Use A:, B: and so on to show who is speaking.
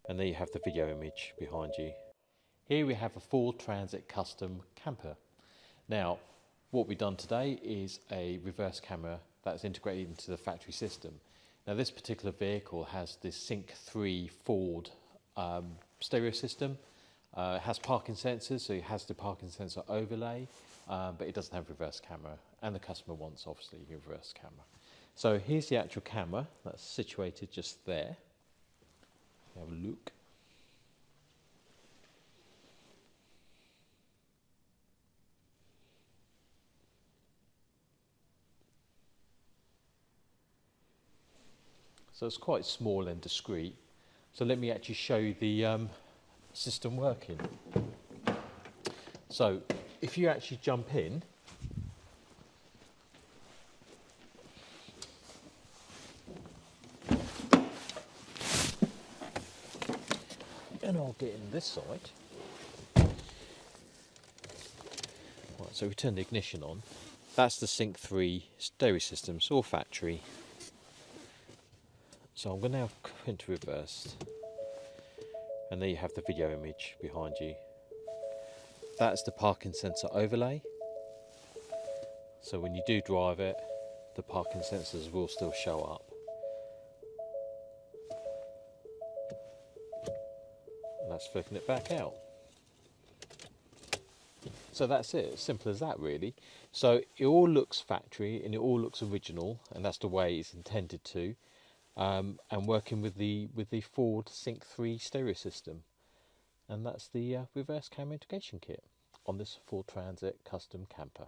A: and there you have the video image behind you. Here we have a Ford Transit custom camper. Now, what we've done today is a reverse camera that's integrated into the factory system. Now, this particular vehicle has this Sync 3 Ford stereo system. It has parking sensors, so it has the parking sensor overlay, but it doesn't have reverse camera, and the customer wants obviously a reverse camera. So here's the actual camera that's situated just there. Have a look. So it's quite small and discreet. So let me actually show you the system working. So if you actually jump in, and I'll get in this side. Right, so we turn the ignition on. That's the Sync 3 stereo system, it's all factory. So I'm going to now go into reverse, and there you have the video image behind you. That's the parking sensor overlay. So when you do drive it, the parking sensors will still show up. And that's flicking it back out. So that's it, as simple as that really. So it all looks factory and it all looks original, and that's the way it's intended to. And working with the Ford Sync 3 stereo system, and that's the reverse camera integration kit on this Ford Transit custom camper.